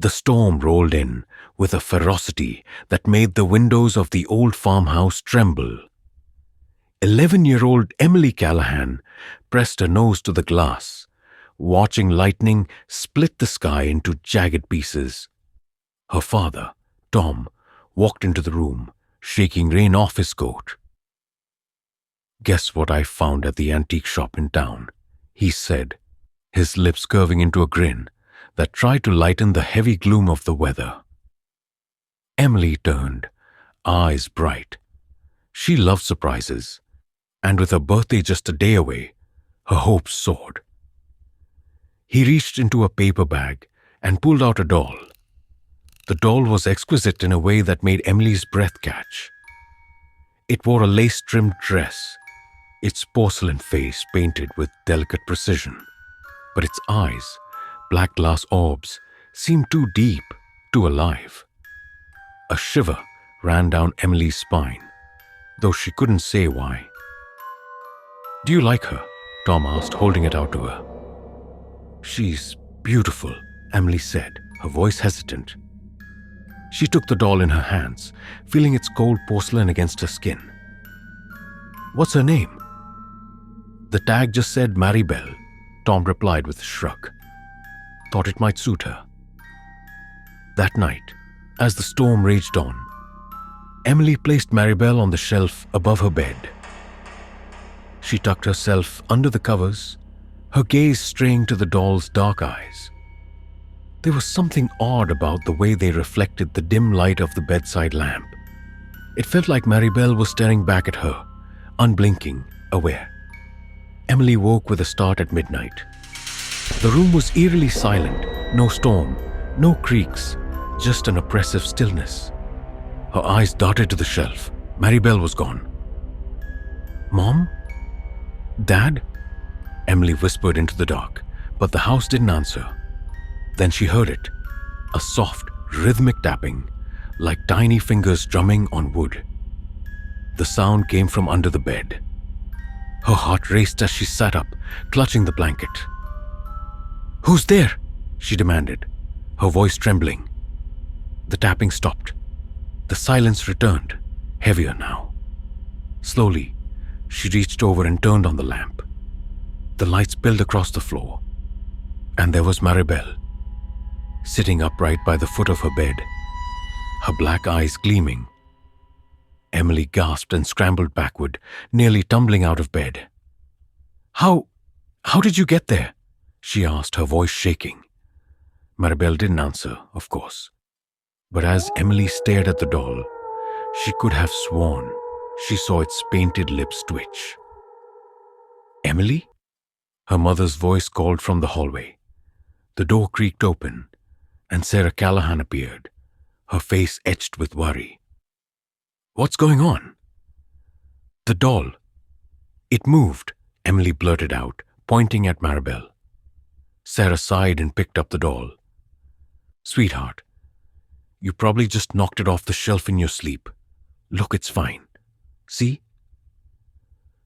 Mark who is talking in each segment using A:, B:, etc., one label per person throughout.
A: The storm rolled in with a ferocity that made the windows of the old farmhouse tremble. 11-year-old Emily Callahan pressed her nose to the glass, watching lightning split the sky into jagged pieces. Her father, Tom, walked into the room, shaking rain off his coat. "Guess what I found at the antique shop in town," he said, his lips curving into a grin that tried to lighten the heavy gloom of the weather. Emily turned, eyes bright. She loved surprises, and with her birthday just a day away, her hopes soared. He reached into a paper bag and pulled out a doll. The doll was exquisite in a way that made Emily's breath catch. It wore a lace-trimmed dress, its porcelain face painted with delicate precision, but its eyes, black glass orbs, seemed too deep, too alive. A shiver ran down Emily's spine, though she couldn't say why. "Do you like her?" Tom asked, holding it out to her. "She's beautiful," Emily said, her voice hesitant. She took the doll in her hands, feeling its cold porcelain against her skin. "What's her name?" "The tag just said Maribelle," Tom replied with a shrug. "Thought it might suit her." That night, as the storm raged on, Emily placed Maribelle on the shelf above her bed. She tucked herself under the covers, her gaze straying to the doll's dark eyes. There was something odd about the way they reflected the dim light of the bedside lamp. It felt like Maribelle was staring back at her, unblinking, aware. Emily woke with a start at midnight. The room was eerily silent, no storm, no creaks, just an oppressive stillness. Her eyes darted to the shelf. Maribelle was gone. "Mom? Dad?" Emily whispered into the dark, but the house didn't answer. Then she heard it, a soft, rhythmic tapping, like tiny fingers drumming on wood. The sound came from under the bed. Her heart raced as she sat up, clutching the blanket. "Who's there?" she demanded, her voice trembling. The tapping stopped. The silence returned, heavier now. Slowly, she reached over and turned on the lamp. The light spilled across the floor, and there was Maribelle, sitting upright by the foot of her bed, her black eyes gleaming. Emily gasped and scrambled backward, nearly tumbling out of bed. How did you get there?" she asked, her voice shaking. Maribelle didn't answer, of course. But as Emily stared at the doll, she could have sworn she saw its painted lips twitch. "Emily?" Her mother's voice called from the hallway. The door creaked open, and Sarah Callahan appeared, her face etched with worry. "What's going on?" "The doll. It moved," Emily blurted out, pointing at Maribelle. Sarah sighed and picked up the doll. "Sweetheart, you probably just knocked it off the shelf in your sleep. Look, it's fine. See?"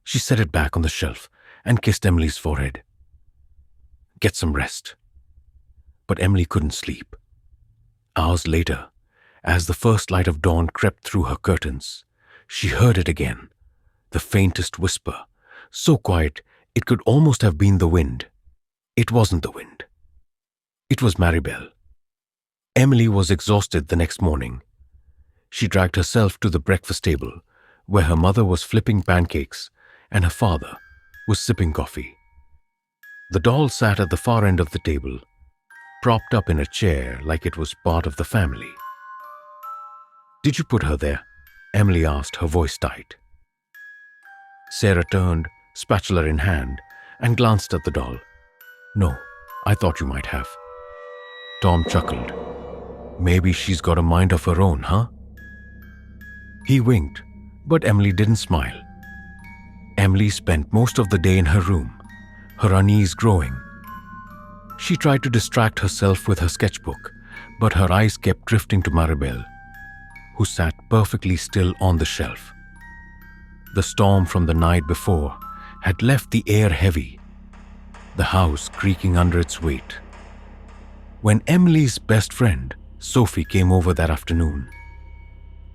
A: She set it back on the shelf and kissed Emily's forehead. "Get some rest." But Emily couldn't sleep. Hours later, as the first light of dawn crept through her curtains, she heard it again, the faintest whisper, so quiet it could almost have been the wind. It wasn't the wind. It was Maribelle. Emily was exhausted the next morning. She dragged herself to the breakfast table, where her mother was flipping pancakes and her father was sipping coffee. The doll sat at the far end of the table, propped up in a chair like it was part of the family. "Did you put her there?" Emily asked, her voice tight. Sarah turned, spatula in hand, and glanced at the doll. "No, I thought you might have." Tom chuckled. "Maybe she's got a mind of her own, huh?" He winked, but Emily didn't smile. Emily spent most of the day in her room, her unease growing. She tried to distract herself with her sketchbook, but her eyes kept drifting to Maribelle, who sat perfectly still on the shelf. The storm from the night before had left the air heavy, the house creaking under its weight. When Emily's best friend, Sophie, came over that afternoon,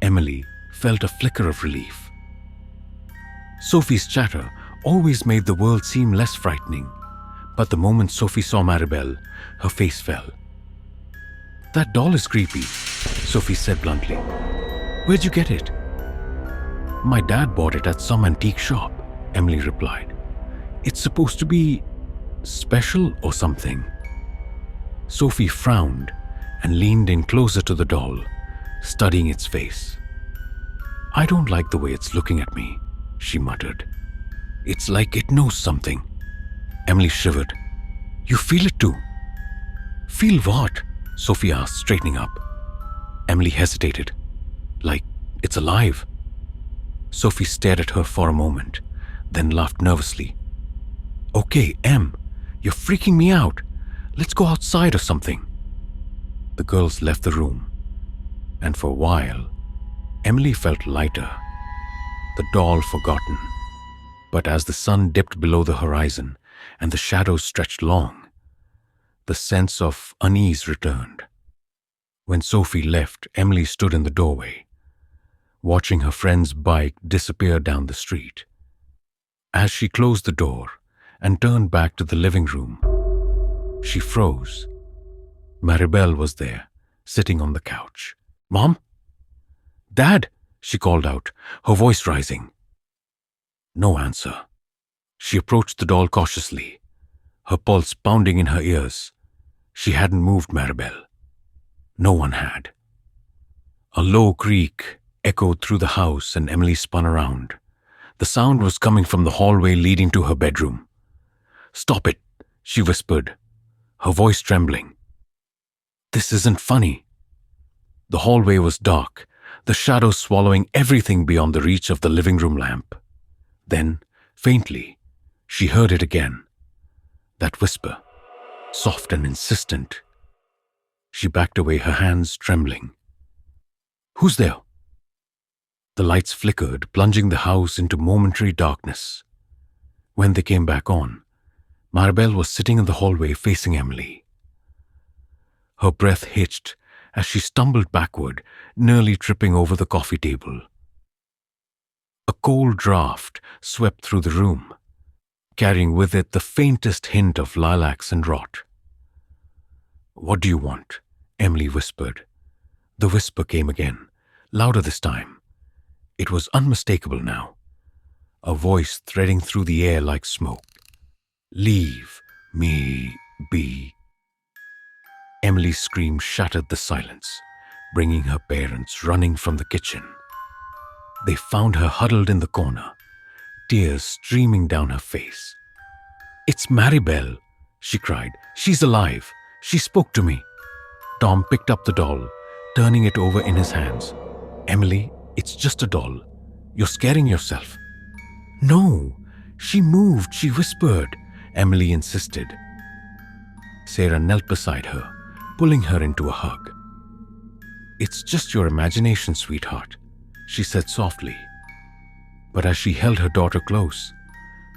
A: Emily felt a flicker of relief. Sophie's chatter always made the world seem less frightening, but the moment Sophie saw Maribelle, her face fell. "That doll is creepy," Sophie said bluntly. "Where'd you get it?" "My dad bought it at some antique shop," Emily replied. "It's supposed to be special or something." Sophie frowned and leaned in closer to the doll, studying its face. "I don't like the way it's looking at me," she muttered. "It's like it knows something." Emily shivered. "You feel it too?" "Feel what?" Sophie asked, straightening up. Emily hesitated. "Like it's alive." Sophie stared at her for a moment, then laughed nervously. "Okay, Em, you're freaking me out. Let's go outside or something." The girls left the room, and for a while, Emily felt lighter, the doll forgotten. But as the sun dipped below the horizon and the shadows stretched long, the sense of unease returned. When Sophie left, Emily stood in the doorway, watching her friend's bike disappear down the street. As she closed the door and turned back to the living room, she froze. Maribelle was there, sitting on the couch. "Mom? Dad?" she called out, her voice rising. No answer. She approached the doll cautiously, her pulse pounding in her ears. She hadn't moved Maribelle. No one had. A low creak echoed through the house and Emily spun around. The sound was coming from the hallway leading to her bedroom. "Stop it," she whispered, her voice trembling. "This isn't funny." The hallway was dark, the shadows swallowing everything beyond the reach of the living room lamp. Then, faintly, she heard it again. That whisper, soft and insistent. She backed away, her hands trembling. "Who's there?" The lights flickered, plunging the house into momentary darkness. When they came back on, Maribelle was sitting in the hallway facing Emily. Her breath hitched as she stumbled backward, nearly tripping over the coffee table. A cold draft swept through the room, carrying with it the faintest hint of lilacs and rot. "What do you want?" Emily whispered. The whisper came again, louder this time. It was unmistakable now, a voice threading through the air like smoke. "Leave me be." Emily's scream shattered the silence, bringing her parents running from the kitchen. They found her huddled in the corner, tears streaming down her face. "It's Maribelle," she cried. "She's alive. She spoke to me." Tom picked up the doll, turning it over in his hands. "Emily, it's just a doll. You're scaring yourself." "No, she moved," she whispered, Emily insisted. Sarah knelt beside her, pulling her into a hug. "It's just your imagination, sweetheart," she said softly. But as she held her daughter close,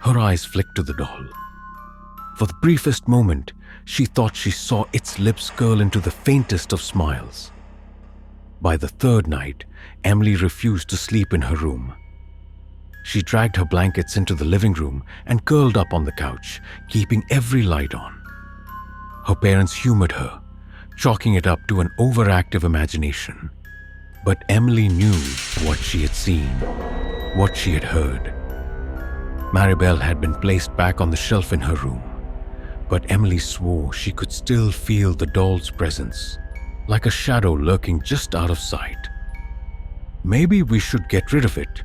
A: her eyes flicked to the doll. For the briefest moment, she thought she saw its lips curl into the faintest of smiles. By the third night, Emily refused to sleep in her room. She dragged her blankets into the living room and curled up on the couch, keeping every light on. Her parents humored her, chalking it up to an overactive imagination. But Emily knew what she had seen, what she had heard. Maribelle had been placed back on the shelf in her room, but Emily swore she could still feel the doll's presence, like a shadow lurking just out of sight. "Maybe we should get rid of it,"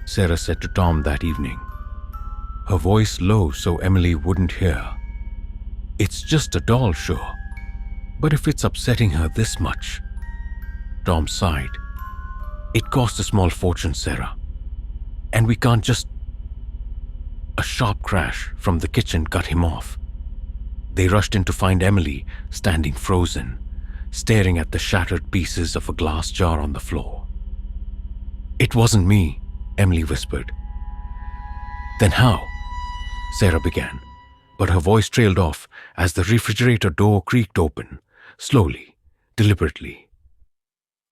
A: Sarah said to Tom that evening, her voice low so Emily wouldn't hear. "It's just a doll, sure, but if it's upsetting her this much..." Tom sighed. "It cost a small fortune, Sarah, and we can't just..." A sharp crash from the kitchen cut him off. They rushed in to find Emily standing frozen, staring at the shattered pieces of a glass jar on the floor. "It wasn't me," Emily whispered. "Then how?" Sarah began, but her voice trailed off as the refrigerator door creaked open, slowly, deliberately.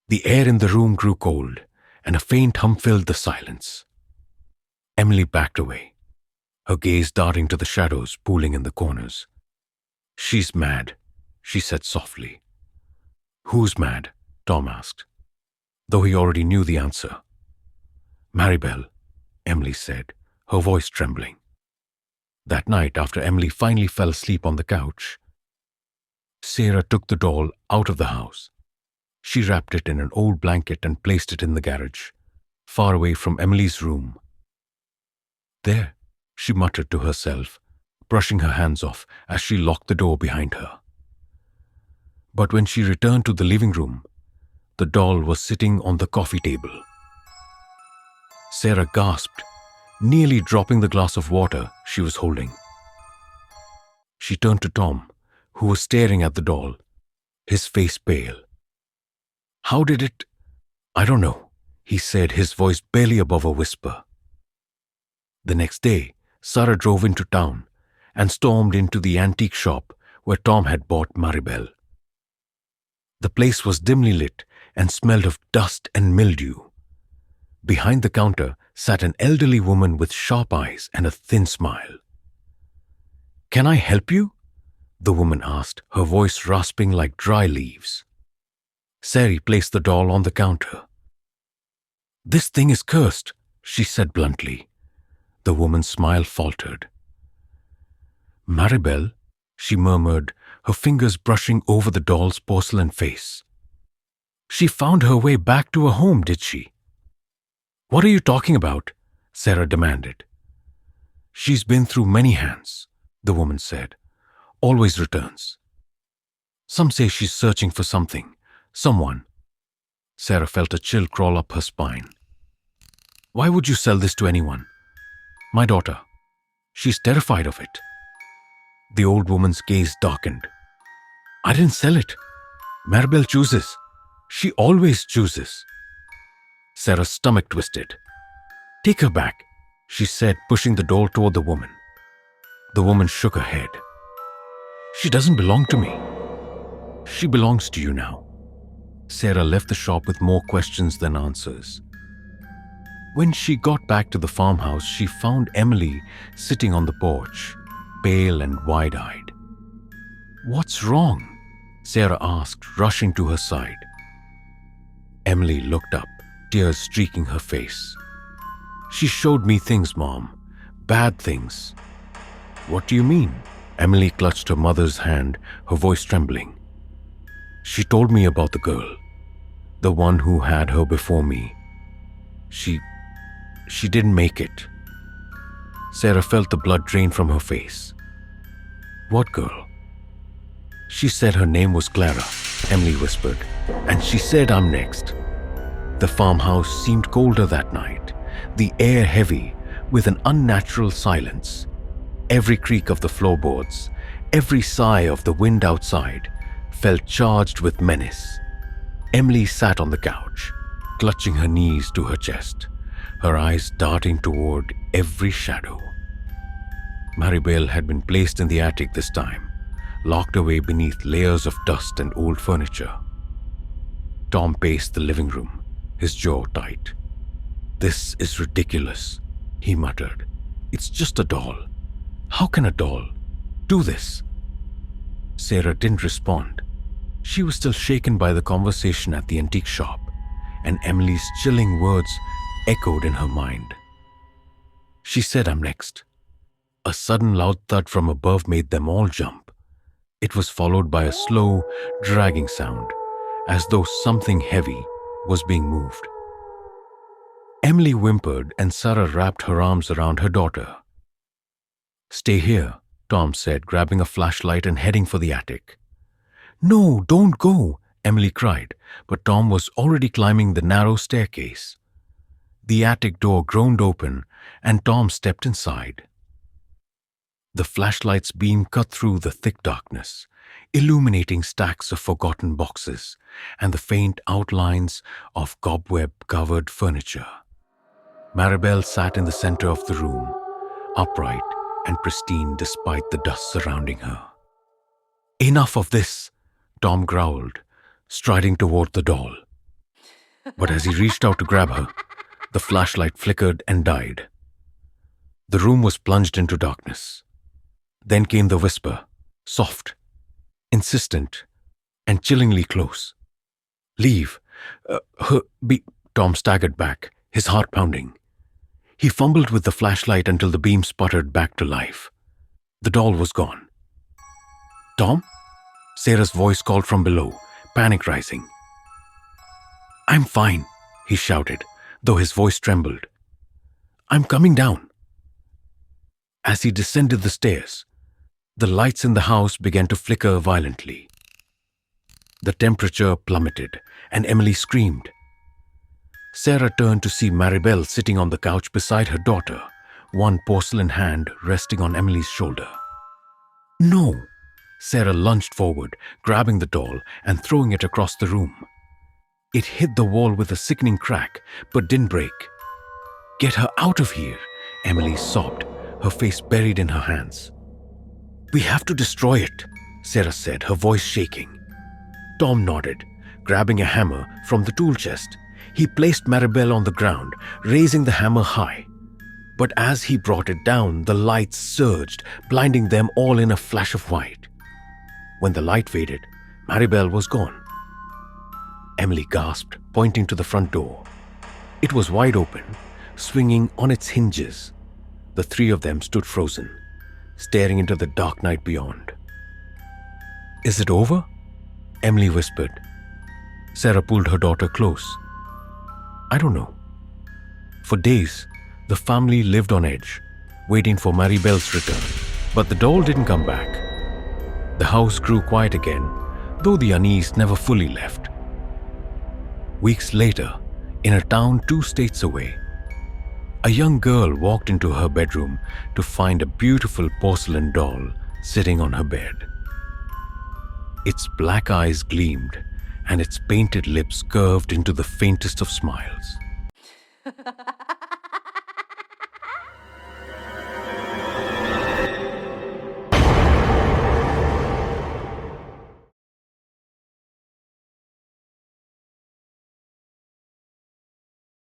A: The air in the room grew cold, and a faint hum filled the silence. Emily backed away, her gaze darting to the shadows pooling in the corners. "She's mad," she said softly. "Who's mad?" Tom asked, though he already knew the answer. "Maribelle," Emily said, her voice trembling. That night, after Emily finally fell asleep on the couch, Sarah took the doll out of the house. She wrapped it in an old blanket and placed it in the garage, far away from Emily's room. "There," she muttered to herself, brushing her hands off as she locked the door behind her. But when she returned to the living room, the doll was sitting on the coffee table. Sarah gasped, nearly dropping the glass of water she was holding. She turned to Tom, who was staring at the doll, his face pale. "How did it—" "I don't know," he said, his voice barely above a whisper. The next day, Sarah drove into town and stormed into the antique shop where Tom had bought Maribelle. The place was dimly lit and smelled of dust and mildew. Behind the counter sat an elderly woman with sharp eyes and a thin smile. "Can I help you?" the woman asked, her voice rasping like dry leaves. Sarah placed the doll on the counter. "This thing is cursed," she said bluntly. The woman's smile faltered. "Maribelle," she murmured, her fingers brushing over the doll's porcelain face. "She found her way back to her home, did she?" "What are you talking about?" Sarah demanded. "She's been through many hands," the woman said. "Always returns. Some say she's searching for something, someone." Sarah felt a chill crawl up her spine. "Why would you sell this to anyone?" "My daughter. She's terrified of it." The old woman's gaze darkened. "I didn't sell it. Maribelle chooses. She always chooses." Sarah's stomach twisted. "Take her back," she said, pushing the doll toward the woman. The woman shook her head. "She doesn't belong to me." "She belongs to you now." Sarah left the shop with more questions than answers. When she got back to the farmhouse, she found Emily sitting on the porch, pale and wide-eyed. "What's wrong?" Sarah asked, rushing to her side. Emily looked up, tears streaking her face. "She showed me things, Mom. Bad things." "What do you mean?" Emily clutched her mother's hand, her voice trembling. "She told me about the girl, the one who had her before me. She didn't make it." Sarah felt the blood drain from her face. "What girl?" "She said her name was Clara," Emily whispered, "and she said I'm next." The farmhouse seemed colder that night, the air heavy with an unnatural silence. Every creak of the floorboards, every sigh of the wind outside felt charged with menace. Emily sat on the couch, clutching her knees to her chest, her eyes darting toward every shadow. Maribelle had been placed in the attic this time, locked away beneath layers of dust and old furniture. Tom paced the living room, his jaw tight. "This is ridiculous," he muttered. "It's just a doll. How can a doll do this?" Sarah didn't respond. She was still shaken by the conversation at the antique shop, and Emily's chilling words echoed in her mind. She said, "I'm next." A sudden loud thud from above made them all jump. It was followed by a slow, dragging sound, as though something heavy was being moved. Emily whimpered and Sarah wrapped her arms around her daughter. "Stay here," Tom said, grabbing a flashlight and heading for the attic. "No, don't go," Emily cried, but Tom was already climbing the narrow staircase. The attic door groaned open and Tom stepped inside. The flashlight's beam cut through the thick darkness, illuminating stacks of forgotten boxes and the faint outlines of cobweb-covered furniture. Maribelle sat in the center of the room, upright and pristine despite the dust surrounding her. "Enough of this," Tom growled, striding toward the doll. But as he reached out to grab her, the flashlight flickered and died. The room was plunged into darkness. Then came the whisper, soft, insistent, and chillingly close. Leave. Tom staggered back, his heart pounding. He fumbled with the flashlight until the beam sputtered back to life. The doll was gone. Tom? Sarah's voice called from below, panic rising. I'm fine, he shouted, though his voice trembled. I'm coming down. As he descended the stairs, the lights in the house began to flicker violently. The temperature plummeted, and Emily screamed. Sarah turned to see Maribelle sitting on the couch beside her daughter, one porcelain hand resting on Emily's shoulder. No! Sarah lunged forward, grabbing the doll and throwing it across the room. It hit the wall with a sickening crack, but didn't break. Get her out of here, Emily sobbed, her face buried in her hands. We have to destroy it, Sarah said, her voice shaking. Tom nodded, grabbing a hammer from the tool chest. He placed Maribelle on the ground, raising the hammer high. But as he brought it down, the lights surged, blinding them all in a flash of white. When the light faded, Maribelle was gone. Emily gasped, pointing to the front door. It was wide open, swinging on its hinges. The three of them stood frozen, staring into the dark night beyond. Is it over? Emily whispered. Sarah pulled her daughter close. I don't know. For days, the family lived on edge, waiting for Maribelle's return. But the doll didn't come back. The house grew quiet again, though the unease never fully left. Weeks later, in a town 2 states away, a young girl walked into her bedroom to find a beautiful porcelain doll sitting on her bed. Its black eyes gleamed, and its painted lips curved into the faintest of smiles.